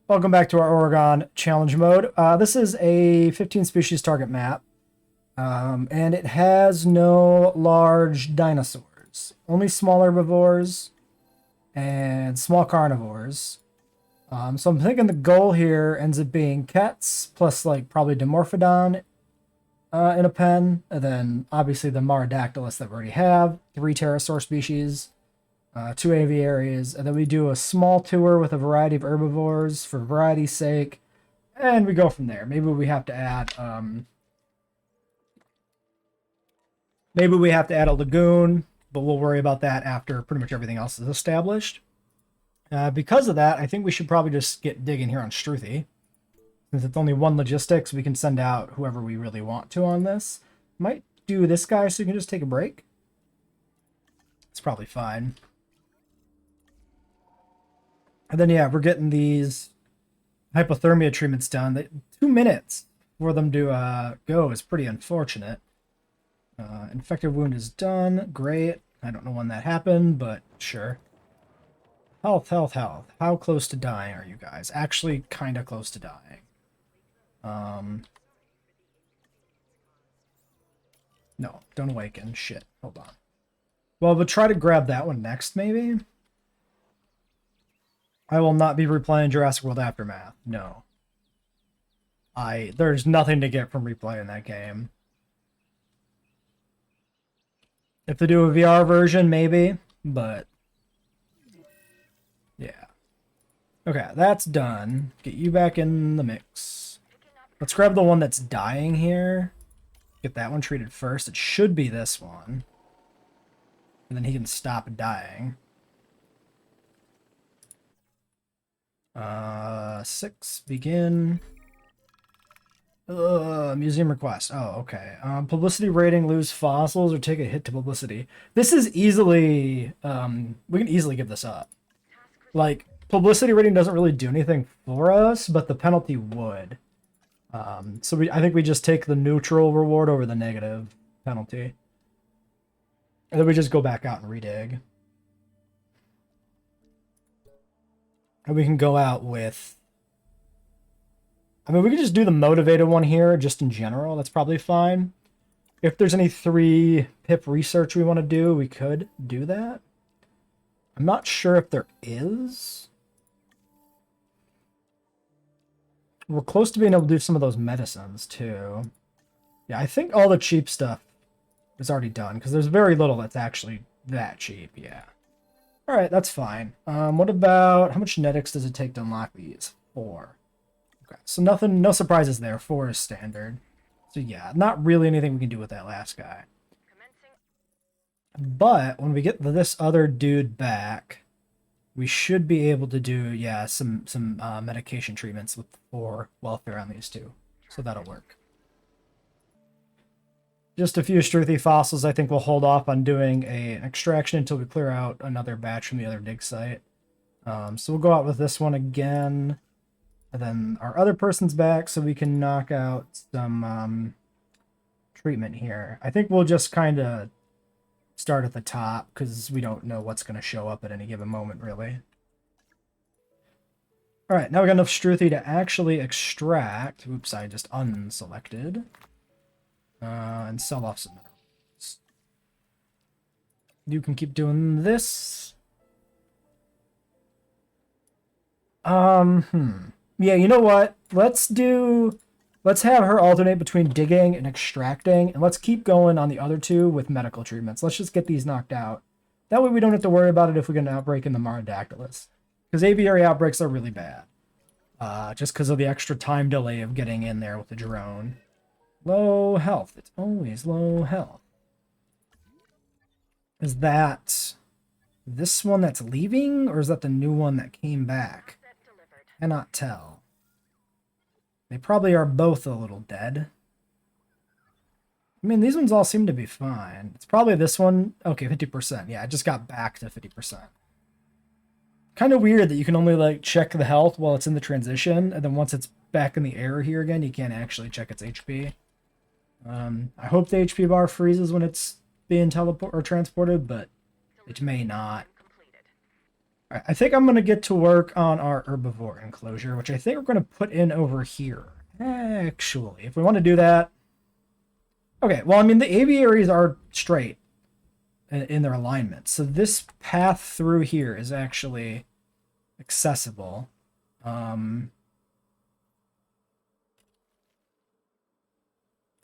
Welcome back to our Oregon challenge mode. This is a 15 species target map, and it has no large dinosaurs, only small herbivores and small carnivores. So I'm thinking the goal here ends up being cats plus like probably Dimorphodon in a pen, and then obviously the Marodactylus that we already have, 3 pterosaur species. 2 aviaries, and then we do a small tour with a variety of herbivores for variety's sake, and we go from there. Maybe we have to add a lagoon, but we'll worry about that after pretty much everything else is established. Because of that, I think we should probably just get digging here on Struthi. Since it's only one logistics, we can send out whoever we really want to on this. Might do this guy so you can just take a break. It's probably fine. And then, yeah, we're getting these hypothermia treatments done. 2 minutes for them to go is pretty unfortunate. Infected wound is done. Great. I don't know when that happened, but sure. Health, health, health. How close to dying are you guys? Actually, kind of close to dying. No, don't awaken. Shit. Hold on. Well, we'll try to grab that one next, maybe? I will not be replaying Jurassic World Aftermath. No. There's nothing to get from replaying that game. If they do a VR version, maybe, but yeah. Okay, that's done. Get you back in the mix. Let's grab the one that's dying here. Get that one treated first. It should be this one. And then he can stop dying. 6, begin. Museum request. Oh, okay. Publicity rating, lose fossils, or take a hit to publicity. This is easily, we can easily give this up. Like, publicity rating doesn't really do anything for us, but the penalty would. So I think we just take the neutral reward over the negative penalty. And then we just go back out and redig. And we can go out with... I mean, we can just do the motivated one here, just in general. That's probably fine. If there's any 3 pip research we want to do, we could do that. I'm not sure if there is. We're close to being able to do some of those medicines, too. Yeah, I think all the cheap stuff is already done, because there's very little that's actually that cheap, yeah. Alright, that's fine. What about... How much genetics does it take to unlock these? 4. Okay, so nothing, no surprises there. 4 is standard. So yeah, not really anything we can do with that last guy. But when we get this other dude back, we should be able to do, yeah, some medication treatments for welfare on these 2. So that'll work. Just a few Struthi fossils. I think we'll hold off on doing an extraction until we clear out another batch from the other dig site. So we'll go out with this one again. And then our other person's back, so we can knock out some treatment here. I think we'll just kind of start at the top, because we don't know what's going to show up at any given moment, really. Alright, now we got enough Struthi to actually extract. Oops, I just unselected. And sell off some minerals. You can keep doing this. Yeah, you know what? Let's have her alternate between digging and extracting, and let's keep going on the other 2 with medical treatments. Let's just get these knocked out. That way we don't have to worry about it if we get an outbreak in the Marodactylus. Because aviary outbreaks are really bad. Just because of the extra time delay of getting in there with the drone. Low health. It's always low health. Is that this one that's leaving, or is that the new one that came back? Cannot tell. They probably are both a little dead. I mean, these ones all seem to be fine. It's probably this one. Okay, 50%. Yeah, I just got back to 50%. Kind of weird that you can only, like, check the health while it's in the transition, and then once it's back in the air here again, you can't actually check its HP. I hope the HP bar freezes when it's being transported, but it may not. All right, I think I'm going to get to work on our herbivore enclosure, which I think we're going to put in over here. Actually, if we want to do that. Okay, well, I mean, the aviaries are straight in their alignment. So this path through here is actually accessible. I'm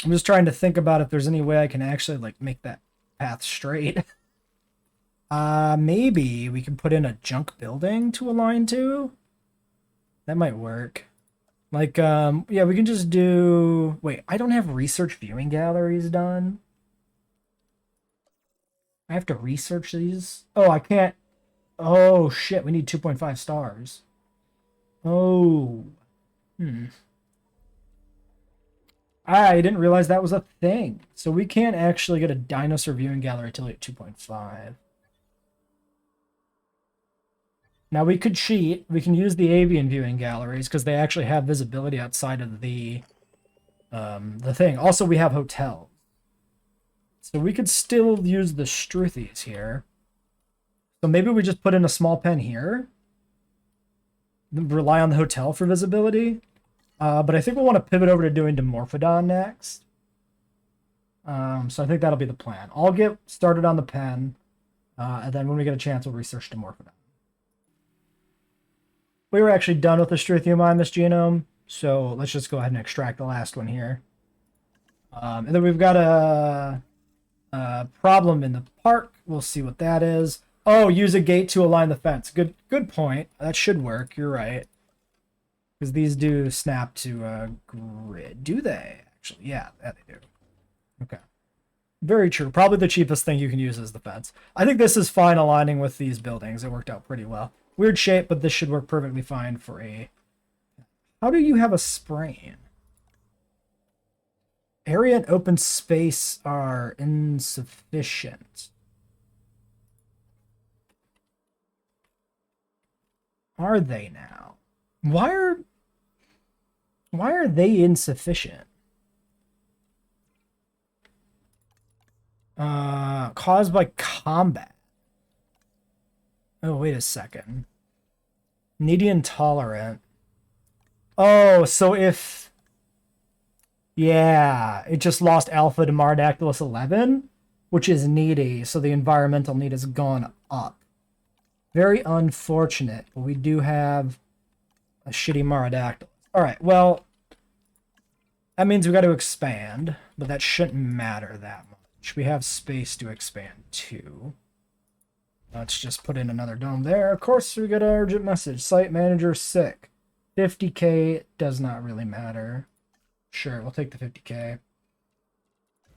just trying to think about if there's any way I can actually like make that path straight. Maybe we can put in a junk building to align to. That might work. Like, yeah, we can just do... Wait, I don't have research viewing galleries done. I have to research these? Oh, I can't... Oh, shit, we need 2.5 stars. Oh. I didn't realize that was a thing. So we can't actually get a dinosaur viewing gallery until we get 2.5. Now we could cheat. We can use the avian viewing galleries because they actually have visibility outside of the thing. Also, we have hotels. So we could still use the Struthies here. So maybe we just put in a small pen here. Rely on the hotel for visibility. But I think we'll want to pivot over to doing Dimorphodon next. So I think that'll be the plan. I'll get started on the pen. And then when we get a chance, we'll research Dimorphodon. We were actually done with the Struthiumymus genome. So let's just go ahead and extract the last one here. And then we've got a problem in the park. We'll see what that is. Oh, use a gate to align the fence. Good point. That should work. You're right. Because these do snap to a grid. Do they? Actually, yeah, they do. Okay. Very true. Probably the cheapest thing you can use is the fence. I think this is fine aligning with these buildings. It worked out pretty well. Weird shape, but this should work perfectly fine for a... How do you have a sprain? Area and open space are insufficient. Are they now? Why are they insufficient? Caused by combat. Oh, wait a second. Needy intolerant. Oh, so if... Yeah, it just lost alpha to Marodactylus 11, which is needy, so the environmental need has gone up. Very unfortunate, but we do have a shitty Marodactylus. Alright, well, that means we got to expand, but that shouldn't matter that much. We have space to expand too. Let's just put in another dome there. Of course, we get an urgent message. Site manager sick. 50k does not really matter. Sure, we'll take the 50k.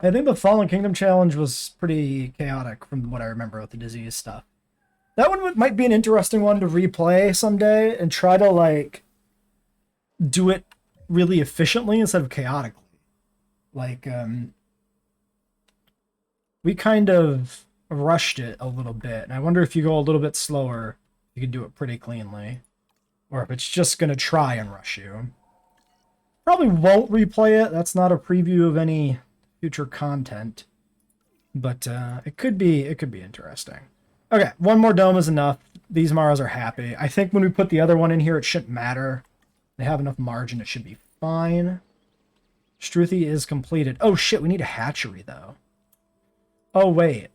I think the Fallen Kingdom challenge was pretty chaotic from what I remember with the disease stuff. That one might be an interesting one to replay someday and try to, like, do it really efficiently instead of chaotically. Like, we kind of rushed it a little bit, and I wonder if you go a little bit slower, you can do it pretty cleanly. Or if it's just going to try and rush you. Probably won't replay it. That's not a preview of any future content. But it could be interesting. Okay, one more dome is enough. These Maras are happy. I think when we put the other one in here, it shouldn't matter. They have enough margin. It should be fine. Struthi is completed. Oh, shit. We need a hatchery, though. Oh, wait.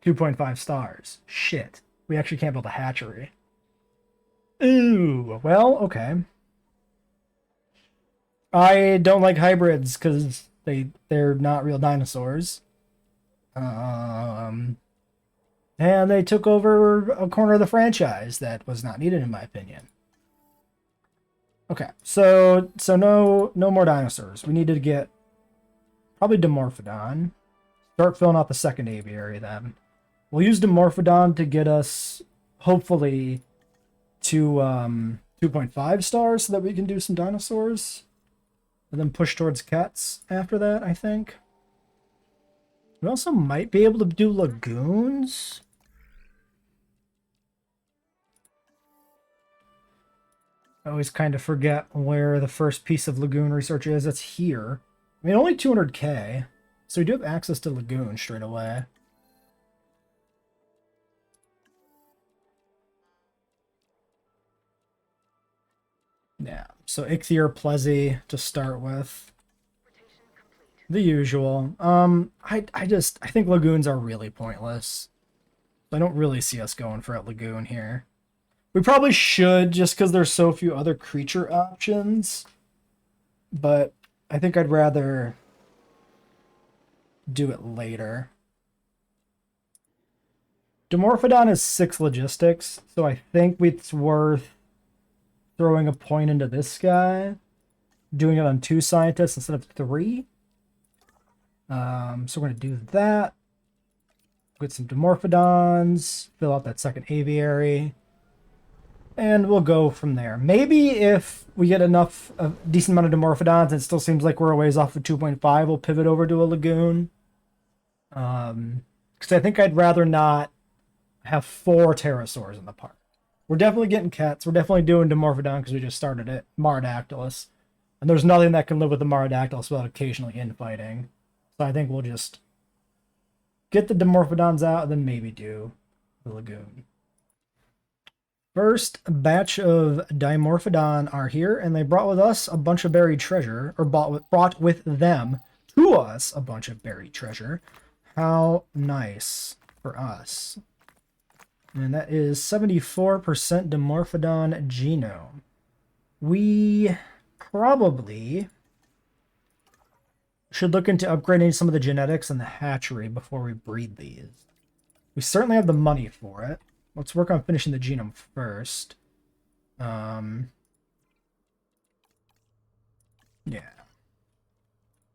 2.5 stars. Shit. We actually can't build a hatchery. Ooh. Well, okay. I don't like hybrids because they're not real dinosaurs. And they took over a corner of the franchise that was not needed, in my opinion. Okay, so no more dinosaurs. We need to get probably Dimorphodon. Start filling out the second aviary then. We'll use Dimorphodon to get us, hopefully, to 2.5 stars so that we can do some dinosaurs. And then push towards cats after that, I think. We also might be able to do lagoons. I always kind of forget where the first piece of lagoon research is. It's here. I mean, only 200k. So we do have access to lagoon straight away. So Ichthyr Plessy to start with. The usual. I think lagoons are really pointless. I don't really see us going for a lagoon here. We probably should just because there's so few other creature options. But I think I'd rather do it later. Dimorphodon is 6 logistics, so I think it's worth throwing a point into this guy. Doing it on 2 scientists instead of 3. So we're going to do that. Get some Dimorphodons, fill out that second Aviary, and we'll go from there. Maybe if we get enough, a decent amount of Dimorphodons, and it still seems like we're a ways off of 2.5, we'll pivot over to a Lagoon. Because I think I'd rather not have 4 pterosaurs in the park. We're definitely getting cats. We're definitely doing Dimorphodon because we just started it. Marodactylus. And there's nothing that can live with the Marodactylus without occasionally infighting. So I think we'll just get the Dimorphodons out and then maybe do the Lagoon. First batch of Dimorphodon are here, and they brought with us a bunch of buried treasure, or brought with them to us a bunch of buried treasure. How nice for us. And that is 74% Dimorphodon genome. We probably should look into upgrading some of the genetics in the hatchery before we breed these. We certainly have the money for it. Let's work on finishing the genome first. Yeah.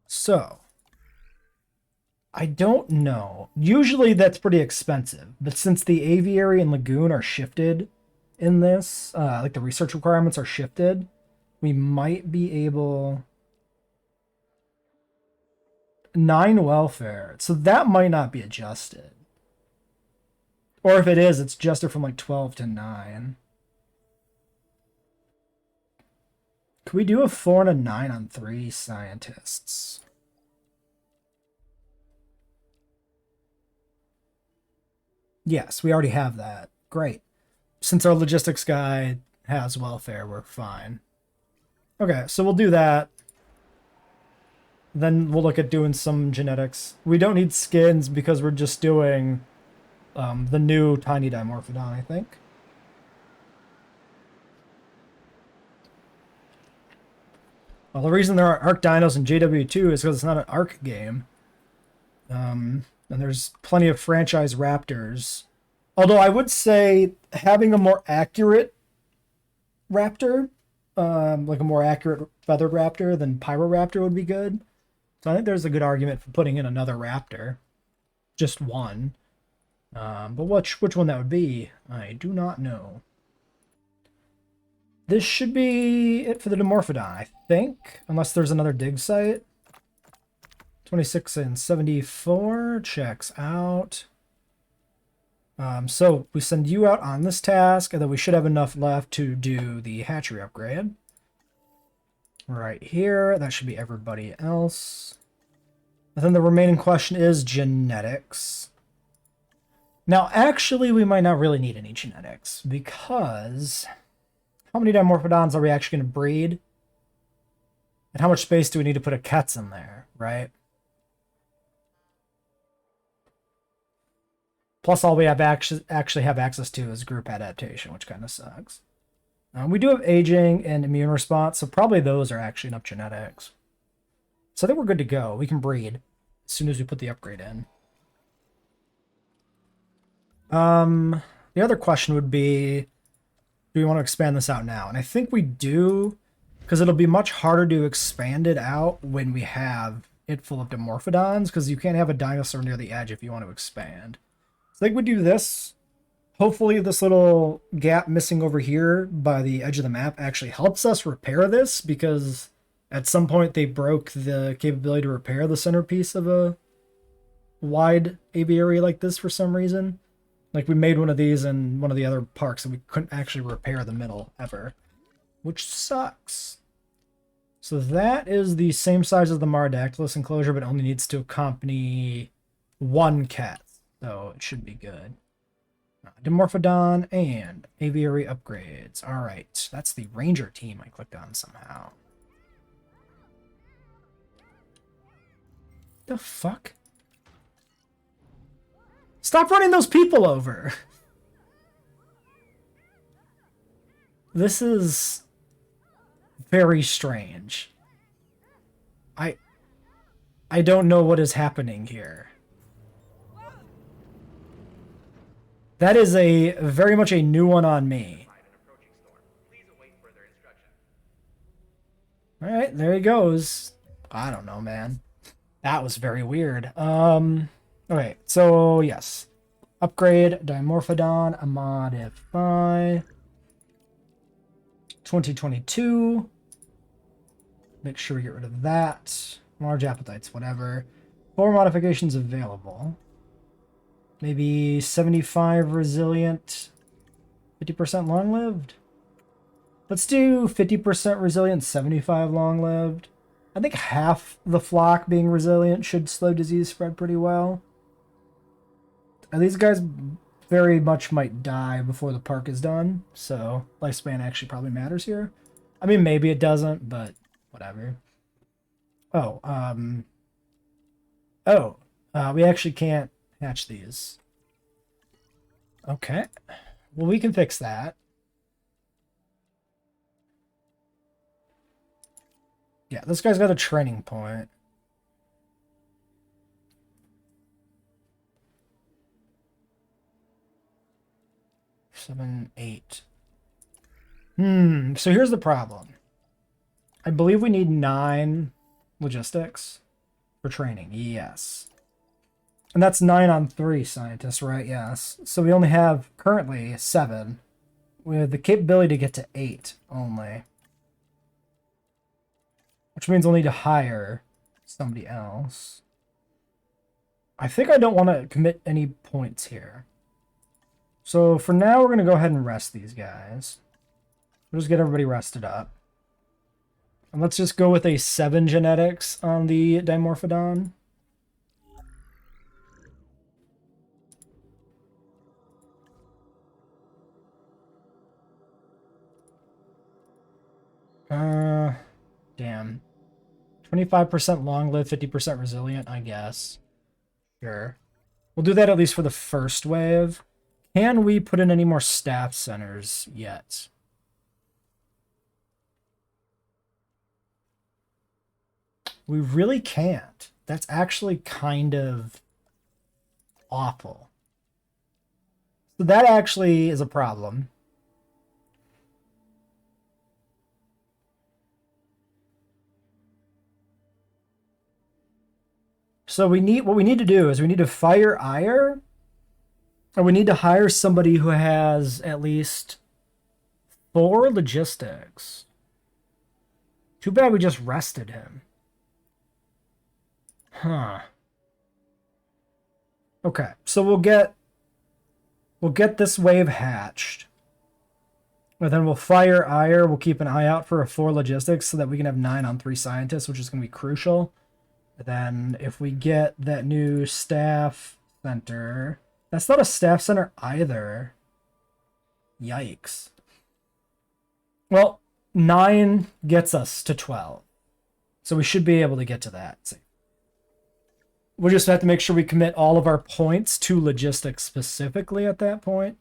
So, I don't know. Usually that's pretty expensive, but since the Aviary and Lagoon are shifted in this, like the research requirements are shifted, we might be able... 9 welfare. So that might not be adjusted. Or if it is, it's adjusted from like 12 to 9. Could we do a 4 and a 9 on 3 scientists? Yes, we already have that. Great. Since our logistics guy has welfare, we're fine. Okay, so we'll do that. Then we'll look at doing some genetics. We don't need skins because we're just doing the new tiny Dimorphodon, I think. Well, the reason there are Arc Dinos in JWE2 is because it's not an Arc game. And there's plenty of franchise Raptors. Although I would say having a more accurate Raptor, like a more accurate feathered Raptor than Pyroraptor would be good. So I think there's a good argument for putting in another Raptor. Just one. But which one that would be, I do not know. This should be it for the Dimorphodon, I think. Unless there's another dig site. 26 and 74 checks out. So we send you out on this task, and then we should have enough left to do the hatchery upgrade. Right here, that should be everybody else. And then the remaining question is genetics. Now, actually, we might not really need any genetics, because how many Dimorphodons are we actually going to breed? And how much space do we need to put a Kets in there, right? Plus, all we have actually have access to is group adaptation, which kind of sucks. We do have aging and immune response, so probably those are actually enough genetics. So I think we're good to go. We can breed as soon as we put the upgrade in. The other question would be, do we want to expand this out now? And I think we do, because it'll be much harder to expand it out when we have it full of Dimorphodons, because you can't have a dinosaur near the edge if you want to expand. So I think we do this. Hopefully this little gap missing over here by the edge of the map actually helps us repair this, because at some point they broke the capability to repair the centerpiece of a wide aviary like this for some reason. Like we made one of these in one of the other parks and we couldn't actually repair the middle ever, which sucks. So that is the same size as the Marodactylus enclosure, but only needs to accompany 1 cat. So it should be good. Dimorphodon and Aviary upgrades. All right, that's the Ranger team I clicked on somehow. The fuck? Stop running those people over! This is very strange. I don't know what is happening here. That is a very much a new one on me. Alright, there he goes. I don't know, man. That was very weird. Okay, so yes. Upgrade Dimorphodon, modify. 2022. Make sure we get rid of that. Large appetites, whatever. 4 modifications available. Maybe 75 resilient, 50% long-lived. Let's do 50% resilient, 75 long-lived. I think half the flock being resilient should slow disease spread pretty well. And these guys very much might die before the park is done, so lifespan actually probably matters here. I mean, maybe it doesn't, but whatever. Oh, we actually can't hatch these. Okay. Well, we can fix that. Yeah, this guy's got a training point. Seven, 8. So here's the problem. I believe we need 9 logistics for training. Yes. And that's 9 on 3 scientists, right? Yes. So we only have currently 7 with the capability to get to 8 only. Which means we'll need to hire somebody else. I think I don't want to commit any points here. So for now, we're going to go ahead and rest these guys. We'll just get everybody rested up. And let's just go with a 7 genetics on the Dimorphodon. Damn. 25% long-lived, 50% resilient, I guess. Sure. We'll do that at least for the first wave. Can we put in any more staff centers yet? We really can't. That's actually kind of awful. So that actually is a problem. So what we need to do is we need to fire Ire, and we need to hire somebody who has at least 4 logistics. Too bad we just rested him. Huh. Okay, so we'll get this wave hatched. And then we'll fire Ire. We'll keep an eye out for a 4 logistics so that we can have 9 on 3 scientists, which is going to be crucial. Then if we get that new staff center, that's not a staff center either. Yikes. Well, 9 gets us to 12. So we should be able to get to that. See. We'll just have to make sure we commit all of our points to logistics specifically at that point.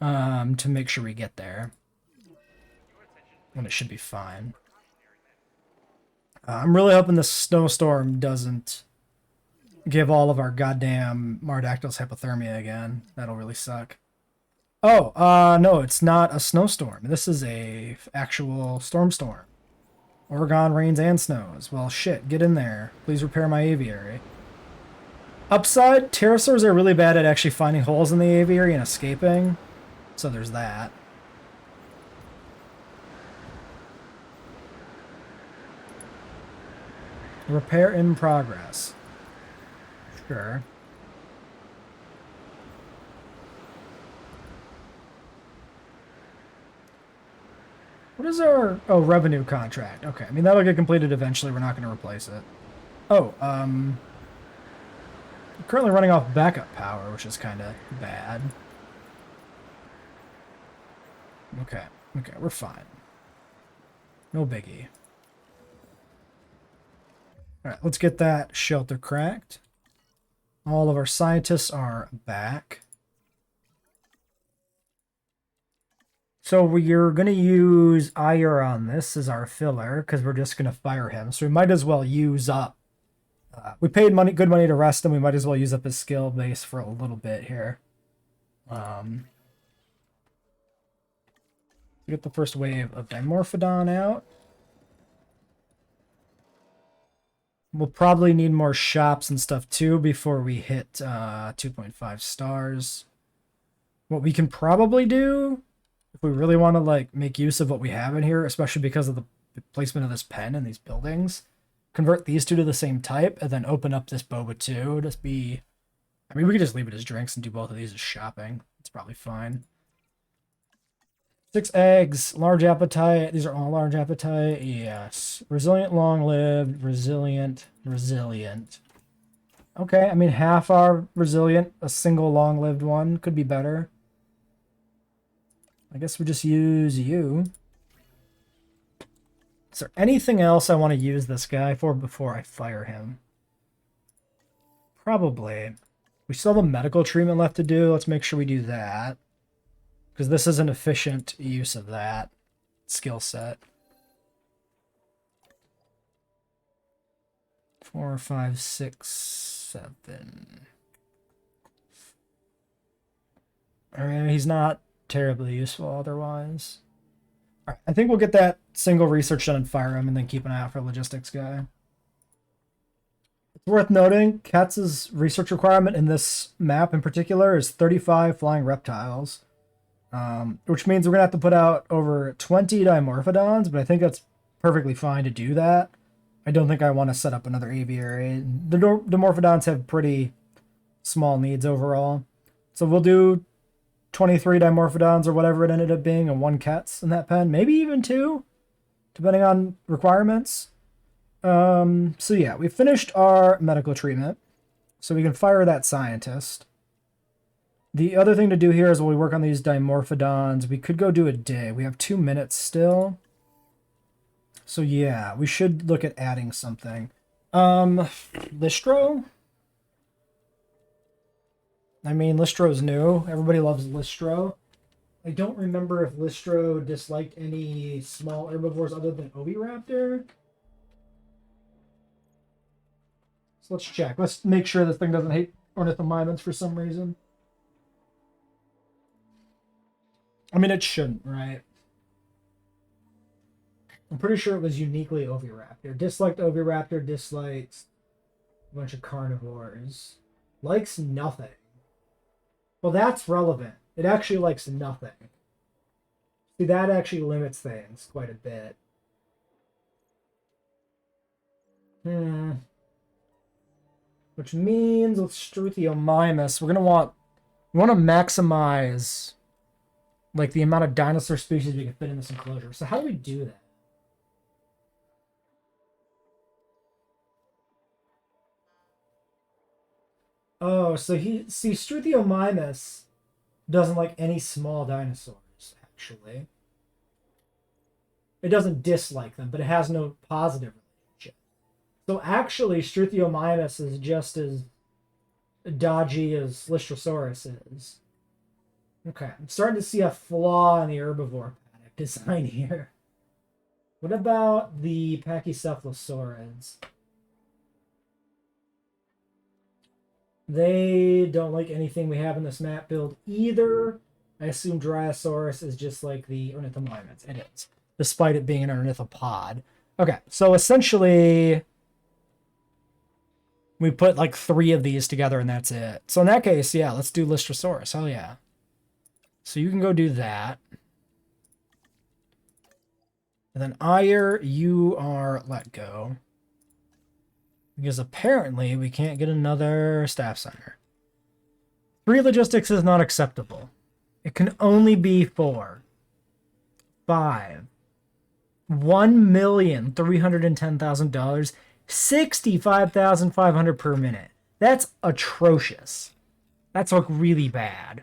To make sure we get there. And it should be fine. I'm really hoping this snowstorm doesn't give all of our goddamn Mardactyls hypothermia again. That'll really suck. Oh, no, it's not a snowstorm. This is a actual storm. Oregon rains and snows. Well, shit, get in there. Please repair my aviary. Upside, pterosaurs are really bad at actually finding holes in the aviary and escaping. So there's that. Repair in progress. Sure. What is our... Oh, revenue contract. Okay, I mean, that'll get completed eventually. We're not going to replace it. Oh, currently running off backup power, which is kind of bad. Okay. Okay, we're fine. No biggie. Alright, let's get that shelter cracked. All of our scientists are back. So we're going to use Ire on this as our filler, because we're just going to fire him. So we might as well use up. We paid good money to rest him. We might as well use up his skill base for a little bit here. Get the first wave of Dimorphodon out. We'll probably need more shops and stuff too before we hit 2.5 stars. What we can probably do, if we really want to like make use of what we have in here, especially because of the placement of this pen and these buildings, convert these two to the same type and then open up this boba too. Just be, I mean, we could just leave it as drinks and do both of these as shopping. It's probably fine. 6 eggs, large appetite. These are all large appetite. Yes. Resilient, long-lived, resilient. Okay, I mean, half are resilient. A single long-lived one could be better. I guess we just use you. Is there anything else I want to use this guy for before I fire him? Probably. We still have a medical treatment left to do. Let's make sure we do that, because this is an efficient use of that skill set. 4, 5, 6, 7. I mean, he's not terribly useful otherwise. All right, I think we'll get that single research done and fire him, and then keep an eye out for a logistics guy. It's worth noting, Katz's research requirement in this map in particular is 35 flying reptiles. Which means we're going to have to put out over 20 Dimorphodons, but I think that's perfectly fine to do that. I don't think I want to set up another aviary. The Dimorphodons have pretty small needs overall. So we'll do 23 Dimorphodons or whatever it ended up being, and 1 Ketz in that pen. Maybe even 2, depending on requirements. So yeah, we finished our medical treatment. So we can fire that scientist. The other thing to do here is while we work on these Dimorphodons, we could go do a day. We have 2 minutes still. So yeah, we should look at adding something. Listro? I mean, Listro's new. Everybody loves Listro. I don't remember if Listro disliked any small herbivores other than Oviraptor. So let's check. Let's make sure this thing doesn't hate ornithomimids for some reason. I mean, it shouldn't, right? I'm pretty sure it was uniquely Oviraptor. Disliked Oviraptor, dislikes a bunch of carnivores. Likes nothing. Well, that's relevant. It actually likes nothing. See, that actually limits things quite a bit. Which means with Struthiomimus, we want to maximize like the amount of dinosaur species we can fit in this enclosure. So how do we do that? Oh, so Struthiomimus doesn't like any small dinosaurs, actually. It doesn't dislike them, but it has no positive relationship. So actually, Struthiomimus is just as dodgy as Lystrosaurus is. Okay, I'm starting to see a flaw in the herbivore paddock design here. What about the Pachycephalosaurids? They don't like anything we have in this map build either. I assume Dryosaurus is just like the ornithomimids. It is, despite it being an ornithopod. Okay, so essentially we put like 3 of these together and that's it. So in that case, yeah, let's do Lystrosaurus. Hell yeah. So you can go do that. And then Ire, you are let go. Because apparently we can't get another staff center. 3 logistics is not acceptable. It can only be 4. 5. $1,310,000. $65,500 per minute. That's atrocious. That's like really bad.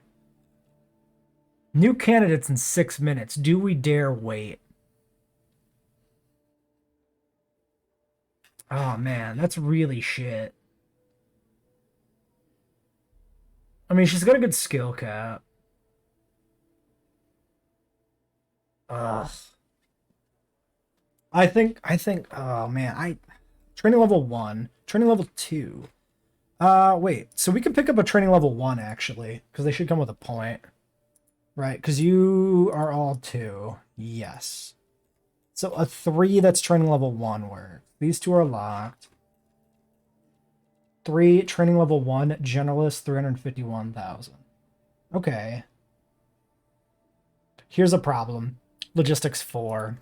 New candidates in 6 minutes. Do we dare wait? Oh man, that's really shit. I mean, she's got a good skill cap. Ugh. I think, oh man, training level 1, training level 2. Wait, so we can pick up a training level 1 actually, because they should come with a point. Right, because you are all 2. Yes. So a 3 that's training level 1 works. These 2 are locked. 3 training level 1 generalist 351,000. Okay. Here's a problem. Logistics 4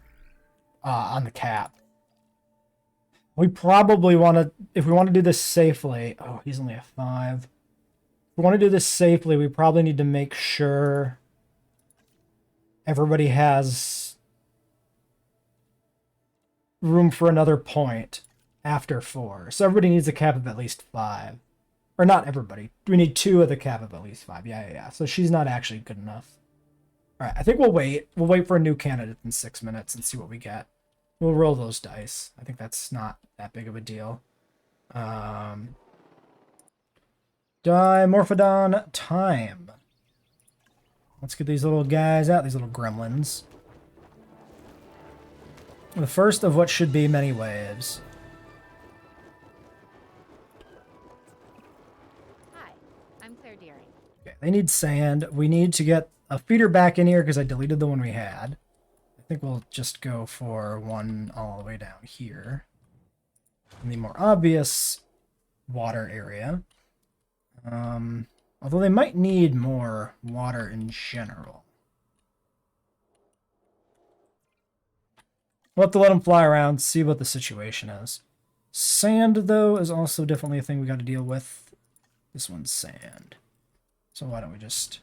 on the cap. We probably want to, if we want to do this safely. Oh, he's only a 5. If we want to do this safely, we probably need to make sure everybody has room for another point after 4. So everybody needs a cap of at least 5. Or not everybody. We need 2 of the cap of at least 5. Yeah. So she's not actually good enough. All right, I think we'll wait. We'll wait for a new candidate in 6 minutes and see what we get. We'll roll those dice. I think that's not that big of a deal. Dimorphodon time. Let's get these little guys out, these little gremlins. The first of what should be many waves. Hi, I'm Claire Deering. Okay, they need sand. We need to get a feeder back in here because I deleted the one we had. I think we'll just go for one all the way down here. In the more obvious water area. Although they might need more water in general. We'll have to let them fly around, see what the situation is. Sand, though, is also definitely a thing we got to deal with. This one's sand. So why don't we just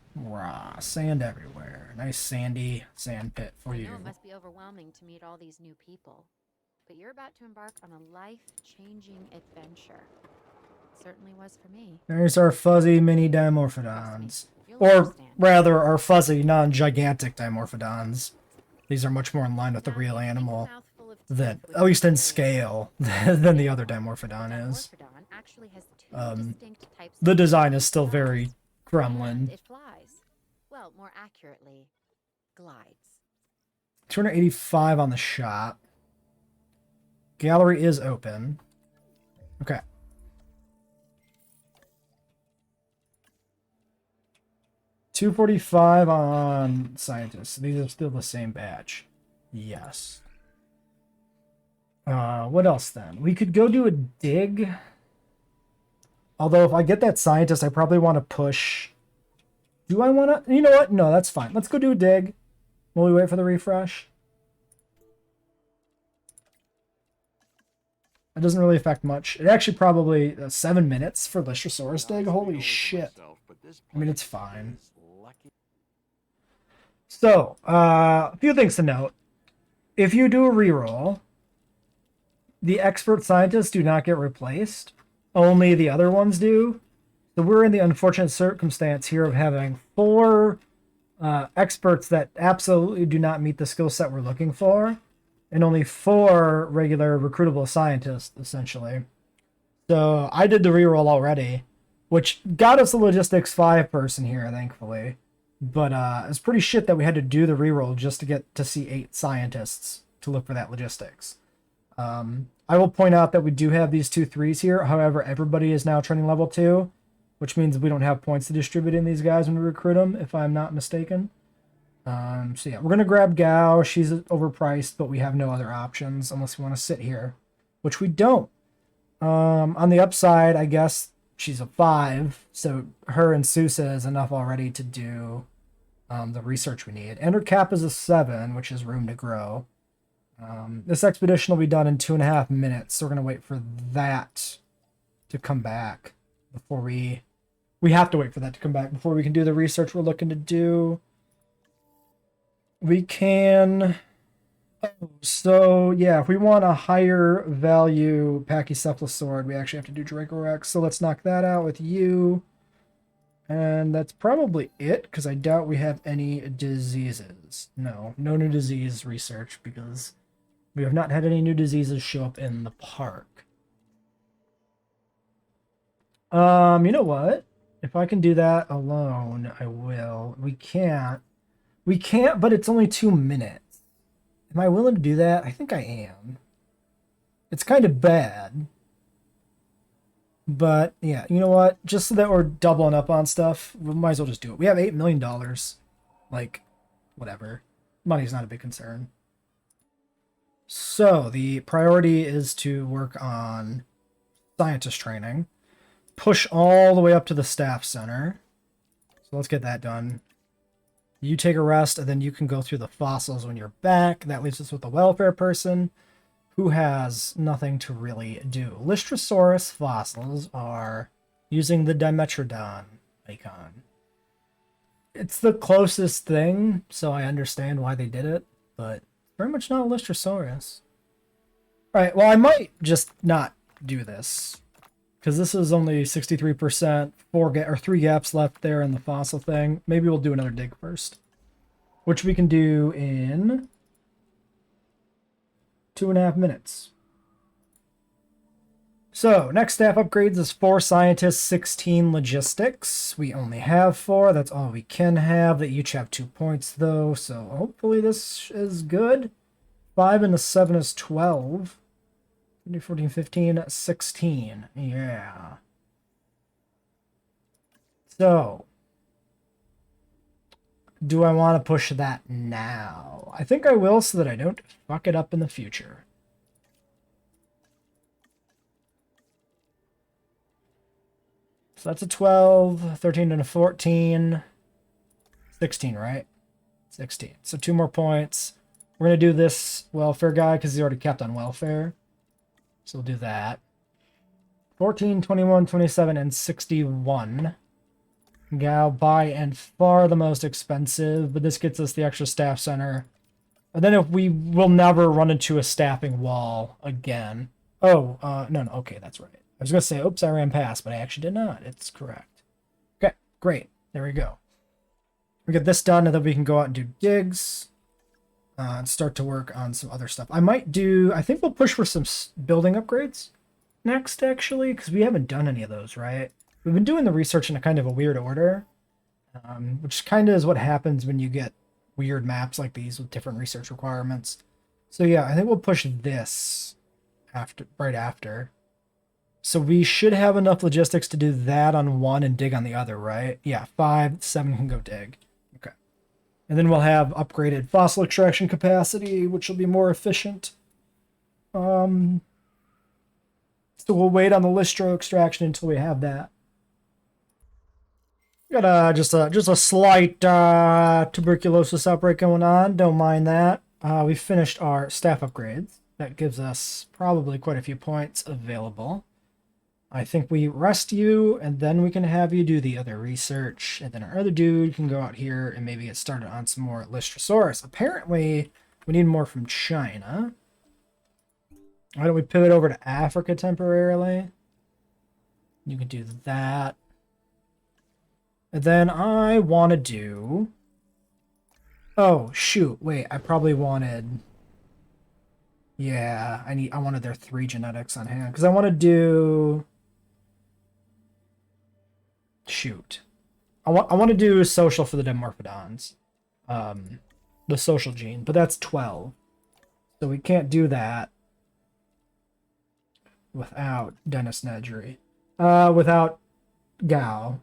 sand everywhere. Nice sandy sand pit for you. I know it must be overwhelming to meet all these new people, but you're about to embark on a life-changing adventure. It certainly was for me. There's our fuzzy mini dimorphodons. Or rather, our fuzzy non-gigantic dimorphodons. These are much more in line with the real animal, than, at least in scale, than the other dimorphodon is. The design is still very gremlin. It flies. Well, more accurately, glides. 285 on the shop. Gallery is open. Okay. $245 on scientists. These are still the same batch. Yes. What else then? We could go do a dig. Although if I get that scientist, I probably want to push. Do I want to? You know what? No, that's fine. Let's go do a dig. Will we wait for the refresh? It doesn't really affect much. It actually probably 7 minutes for the Listrosaurus dig. Holy shit. I mean, it's fine. So, a few things to note. If you do a reroll, the expert scientists do not get replaced. Only the other ones do. So we're in the unfortunate circumstance here of having 4 experts that absolutely do not meet the skill set we're looking for, and only 4 regular recruitable scientists, essentially. So I did the reroll already, which got us a logistics 5 person here, thankfully. But it's pretty shit that we had to do the reroll just to get to see 8 scientists to look for that logistics. I will point out that we do have these 2 3s here. However, everybody is now training level 2, which means we don't have points to distribute in these guys when we recruit them, if I'm not mistaken. So yeah, we're going to grab Gao. She's overpriced, but we have no other options unless we want to sit here, which we don't. On the upside, I guess she's a 5, so her and Sousa is enough already to do the research we need. And her cap is a 7, which is room to grow. This expedition will be done in 2.5 minutes, so we're going to wait for that to come back before we have to wait for that to come back before we can do the research we're looking to do. We can... So, yeah, if we want a higher value Pachycephalosaurid, we actually have to do Dracorex. So let's knock that out with you. And that's probably it, because I doubt we have any diseases. No new disease research, because we have not had any new diseases show up in the park. You know what? If I can do that alone, I will. We can't. We can't, but it's only 2 minutes. Am I willing to do that? I think I am. It's kind of bad. But, yeah, you know what? Just so that we're doubling up on stuff, we might as well just do it. We have $8 million. Like, whatever. Money's not a big concern. So, the priority is to work on scientist training. Push all the way up to the staff center. So let's get that done. You take a rest, and then you can go through the fossils when you're back. That leaves us with the welfare person, who has nothing to really do. Lystrosaurus fossils are using the Dimetrodon icon. It's the closest thing, so I understand why they did it, but very much not a Lystrosaurus. Alright, well, I might just not do this, because this is only 63%, 3 gaps left there in the fossil thing. Maybe we'll do another dig first, which we can do in 2.5 minutes. So, next staff upgrades is 4 scientists, 16 logistics. We only have 4. That's all we can have. They each have 2 points, though, so hopefully this is good. 5 and a 7 is 12. 14, 15, 16. Yeah. So, do I want to push that now? I think I will, so that I don't fuck it up in the future. So that's a 12, 13 and a 14. 16, right? 16. So 2 more points. We're going to do this welfare guy because he's already capped on welfare. So we'll do that. 14, 21, 27, and 61. Gal by and far the most expensive, but this gets us the extra staff center. And then if we will never run into a staffing wall again. Oh, no, okay, that's right. I was going to say, oops, I ran past, but I actually did not. It's correct. Okay, great. There we go. We get this done, and then we can go out and do digs. And start to work on some other stuff. I think we'll push for some building upgrades next, actually, because we haven't done any of those, right? We've been doing the research in a kind of a weird order, which kind of is what happens when you get weird maps like these with different research requirements. So yeah, I think we'll push this right after. So we should have enough logistics to do that on one and dig on the other, right? Yeah, 5, 7 can go dig. Okay. And then we'll have upgraded fossil extraction capacity, which will be more efficient. So we'll wait on the listro extraction until we have that. Got just a slight tuberculosis outbreak going on. Don't mind that. We finished our staff upgrades. That gives us probably quite a few points available. I think we rest you, and then we can have you do the other research, and then our other dude can go out here and maybe get started on some more Lystrosaurus. Apparently, we need more from China. Why don't we pivot over to Africa temporarily? You can do that. And then I want to do... Oh, shoot. Wait, I probably wanted... Yeah, I wanted their 3 genetics on hand. Because I want to do... Shoot. I want to do social for the Dimorphodons. The social gene, but that's 12. So we can't do that without Dennis Nedgery. Without Gao.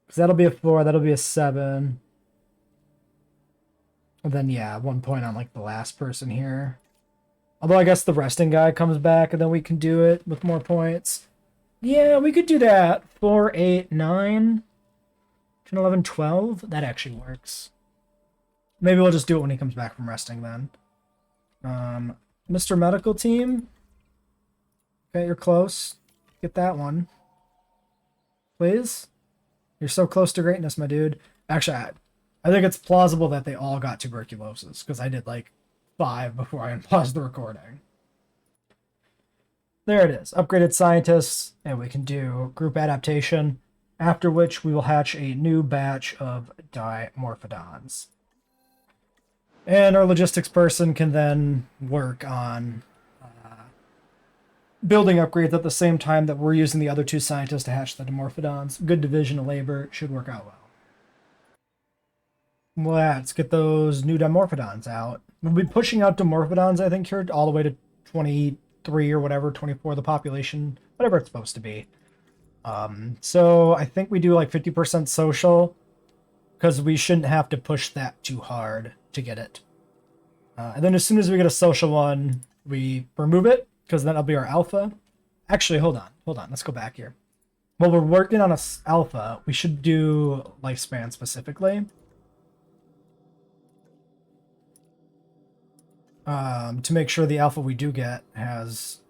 Because that'll be a 4, that'll be a 7. And then, yeah, 1 point on, like, the last person here. Although I guess the resting guy comes back, and then we can do it with more points. Yeah, we could do that. 4, 8, 9, 10, 11, 12. That actually works. Maybe we'll just do it when he comes back from resting then. Mr. Medical Team. Okay, you're close. Get that one. Please? You're so close to greatness, my dude. Actually, I think it's plausible that they all got tuberculosis, because I did like 5 before I unpaused the recording. There it is. Upgraded scientists, and we can do group adaptation. after which we will hatch a new batch of dimorphodons. And our logistics person can then work on building upgrades at the same time that we're using the other two scientists to hatch the dimorphodons. Good division of labor. Should work out well. Let's get those new dimorphodons out. We'll be pushing out dimorphodons, I think, here all the way to 23 or whatever, 24, the population, whatever it's supposed to be. So I think we do like 50% social, because we shouldn't have to push that too hard to get it. And then as soon as we get a social one, we remove it, because then that'll be our alpha. Actually, hold on. Let's go back here. While we're working on a alpha, we should do lifespan specifically. To make sure the alpha we do get has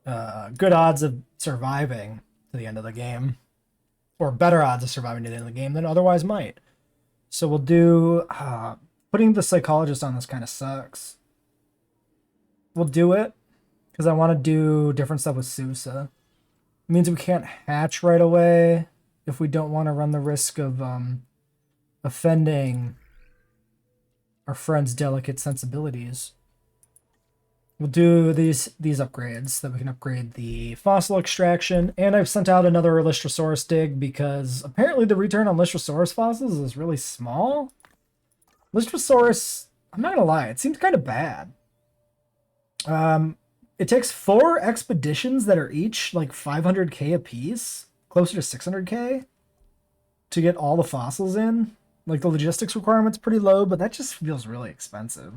good odds of surviving to the end of the game, or better odds of surviving to the end of the game than otherwise might. So we'll do putting the psychologist on this kind of sucks. We'll do it because I want to do different stuff with Sousa. It means we can't hatch right away if we don't want to run the risk of offending our friend's delicate sensibilities. We'll do these upgrades so that we can upgrade the fossil extraction. And I've sent out another Lystrosaurus dig because apparently the return on Lystrosaurus fossils is really small. Lystrosaurus, I'm not gonna lie, it seems kind of bad. It takes 4 expeditions that are each like 500k a piece, closer to 600k, to get all the fossils in. Like the logistics requirement's pretty low, but that just feels really expensive.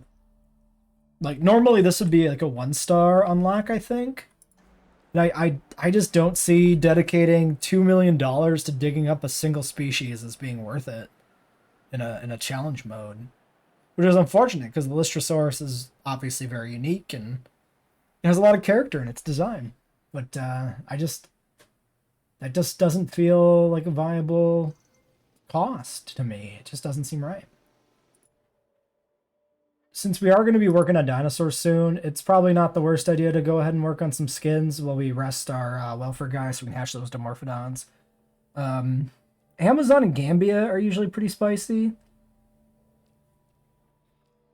Like, normally this would be like a 1-star unlock, I think. And I just don't see dedicating $2 million to digging up a single species as being worth it in a challenge mode. Which is unfortunate, because the Lystrosaurus is obviously very unique and it has a lot of character in its design. But that just doesn't feel like a viable cost to me. It just doesn't seem right. Since we are going to be working on dinosaurs soon, it's probably not the worst idea to go ahead and work on some skins while we rest our welfare guys so we can hatch those dimorphodons. Amazon and Gambia are usually pretty spicy.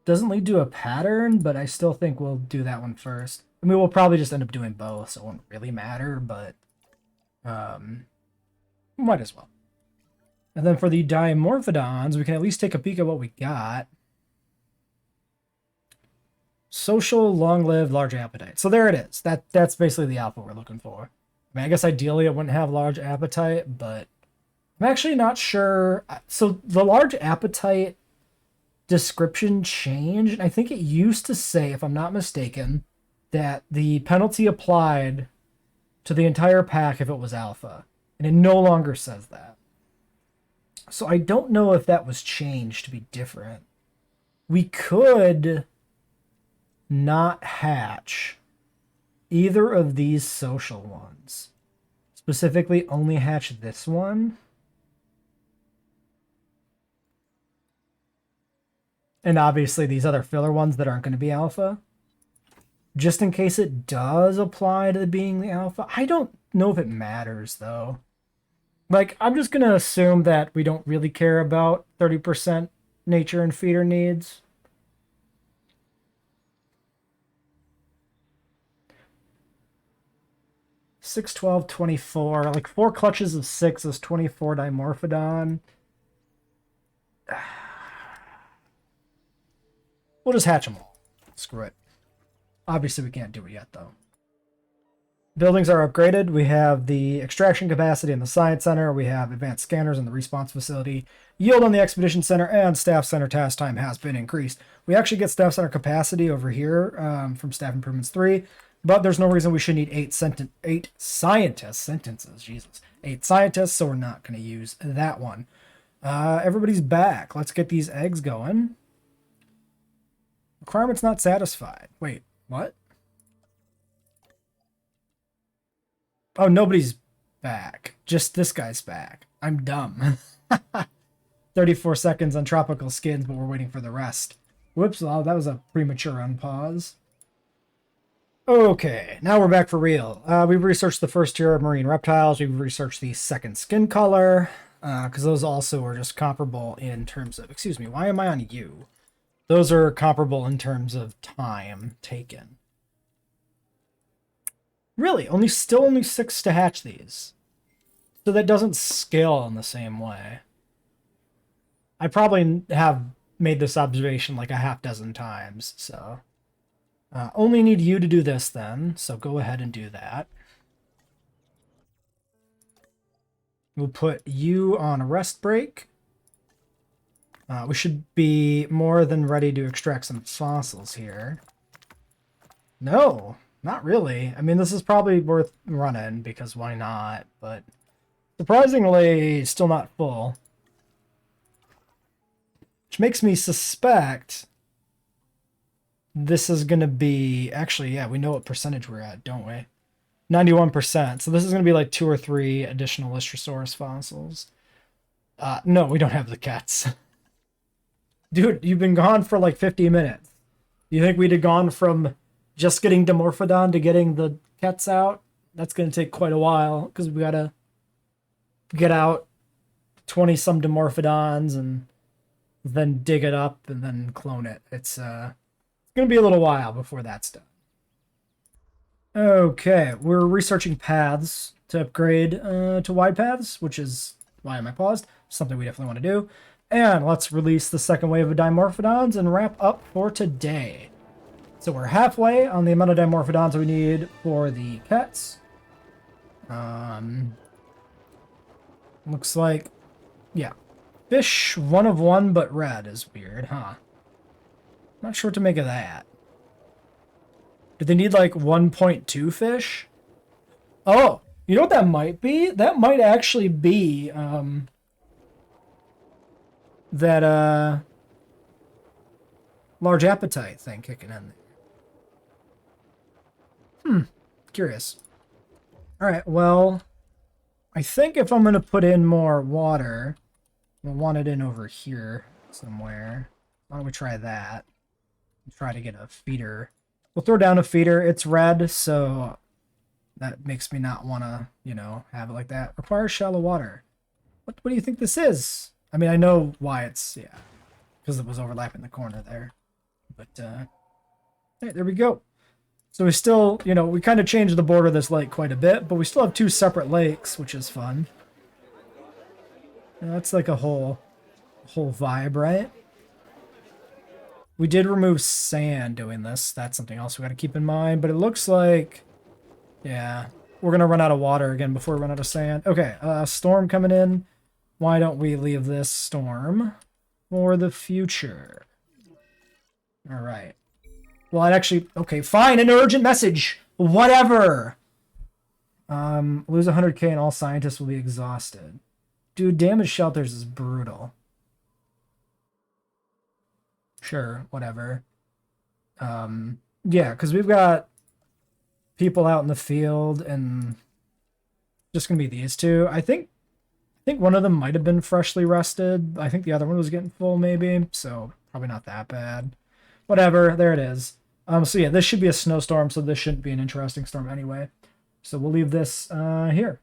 Doesn't lead to a pattern, but I still think we'll do that one first. I mean, we'll probably just end up doing both, so it won't really matter, but might as well. And then for the dimorphodons, we can at least take a peek at what we got. Social, long-lived, large appetite. So there it is. That's basically the alpha we're looking for. I mean, I guess ideally it wouldn't have large appetite, but I'm actually not sure. So the large appetite description changed. I think it used to say, if I'm not mistaken, that the penalty applied to the entire pack if it was alpha. And it no longer says that. So I don't know if that was changed to be different. We could not hatch either of these social ones. Specifically, only hatch this one. And obviously these other filler ones that aren't going to be alpha. Just in case it does apply to being the alpha. I don't know if it matters, though. Like, I'm just going to assume that we don't really care about 30% nature and feeder needs. Six, 12, 24. Like 4 clutches of 6 is 24 dimorphodon. We'll just hatch them all. Screw it. Obviously, we can't do it yet, though. Buildings are upgraded. We have the extraction capacity in the Science Center. We have advanced scanners in the response facility. Yield on the Expedition Center and Staff Center task time has been increased. We actually get Staff Center capacity over here from Staff Improvements 3. But there's no reason we should need 8 scientists, 8 scientists, so we're not going to use that one. Everybody's back. Let's get these eggs going. Requirement's not satisfied. Wait, what? Oh, nobody's back. Just this guy's back. I'm dumb. 34 seconds on tropical skins, but we're waiting for the rest. Whoops, well, that was a premature unpause. Okay, now we're back for real. We've researched the first tier of marine reptiles. We've researched the second skin color, because those also are just comparable in terms of... Excuse me, why am I on you? Those are comparable in terms of time taken. Really, still only 6 to hatch these. So that doesn't scale in the same way. I probably have made this observation like a half dozen times, so... only need you to do this then, so go ahead and do that. We'll put you on a rest break. We should be more than ready to extract some fossils here. No, not really. I mean, this is probably worth running, because why not? But surprisingly, still not full. Which makes me suspect this is going to be... Actually, yeah, we know what percentage we're at, don't we? 91%. So this is going to be like 2 or 3 additional Lystrosaurus fossils. No, we don't have the cats. Dude, you've been gone for like 50 minutes. You think we'd have gone from just getting Dimorphodon to getting the cats out? That's going to take quite a while, because we got to get out 20-some Dimorphodons and then dig it up and then clone it. It's going to be a little while before that's done. Okay, we're researching paths to upgrade to wide paths, which is why am I paused? Something we definitely want to do. And let's release the second wave of Dimorphodons and wrap up for today. So we're halfway on the amount of Dimorphodons we need for the cats. Looks like, yeah. Fish 1 of 1 but red is weird, huh? Not sure what to make of that. Do they need like 1.2 fish? Oh, you know what that might be? That might actually be that large appetite thing kicking in there. Curious. Alright, well, I think if I'm going to put in more water, we'll want it in over here somewhere. Why don't we try that? Try to get a feeder. We'll throw down a feeder. It's red, so that makes me not want to, you know, have it like that. Requires shallow water. What do you think this is? I mean, I know why it's, yeah, because it was overlapping the corner there. But, hey, there we go. So we still, you know, we kind of changed the border of this lake quite a bit, but we still have 2 separate lakes, which is fun. And that's like a whole vibe, right? We did remove sand doing this. That's something else we got to keep in mind. But it looks like, yeah, we're going to run out of water again before we run out of sand. Okay, storm coming in. Why don't we leave this storm for the future? All right. Well, it actually... Okay, fine, an urgent message. Whatever. Lose 100k and all scientists will be exhausted. Dude, damaged shelters is brutal. Sure, whatever. Yeah, because we've got people out in the field, and just gonna be these 2. I think one of them might have been freshly rested. I think the other one was getting full, maybe. So probably not that bad. Whatever, there it is. So yeah, this should be a snowstorm, so this shouldn't be an interesting storm anyway. So we'll leave this here.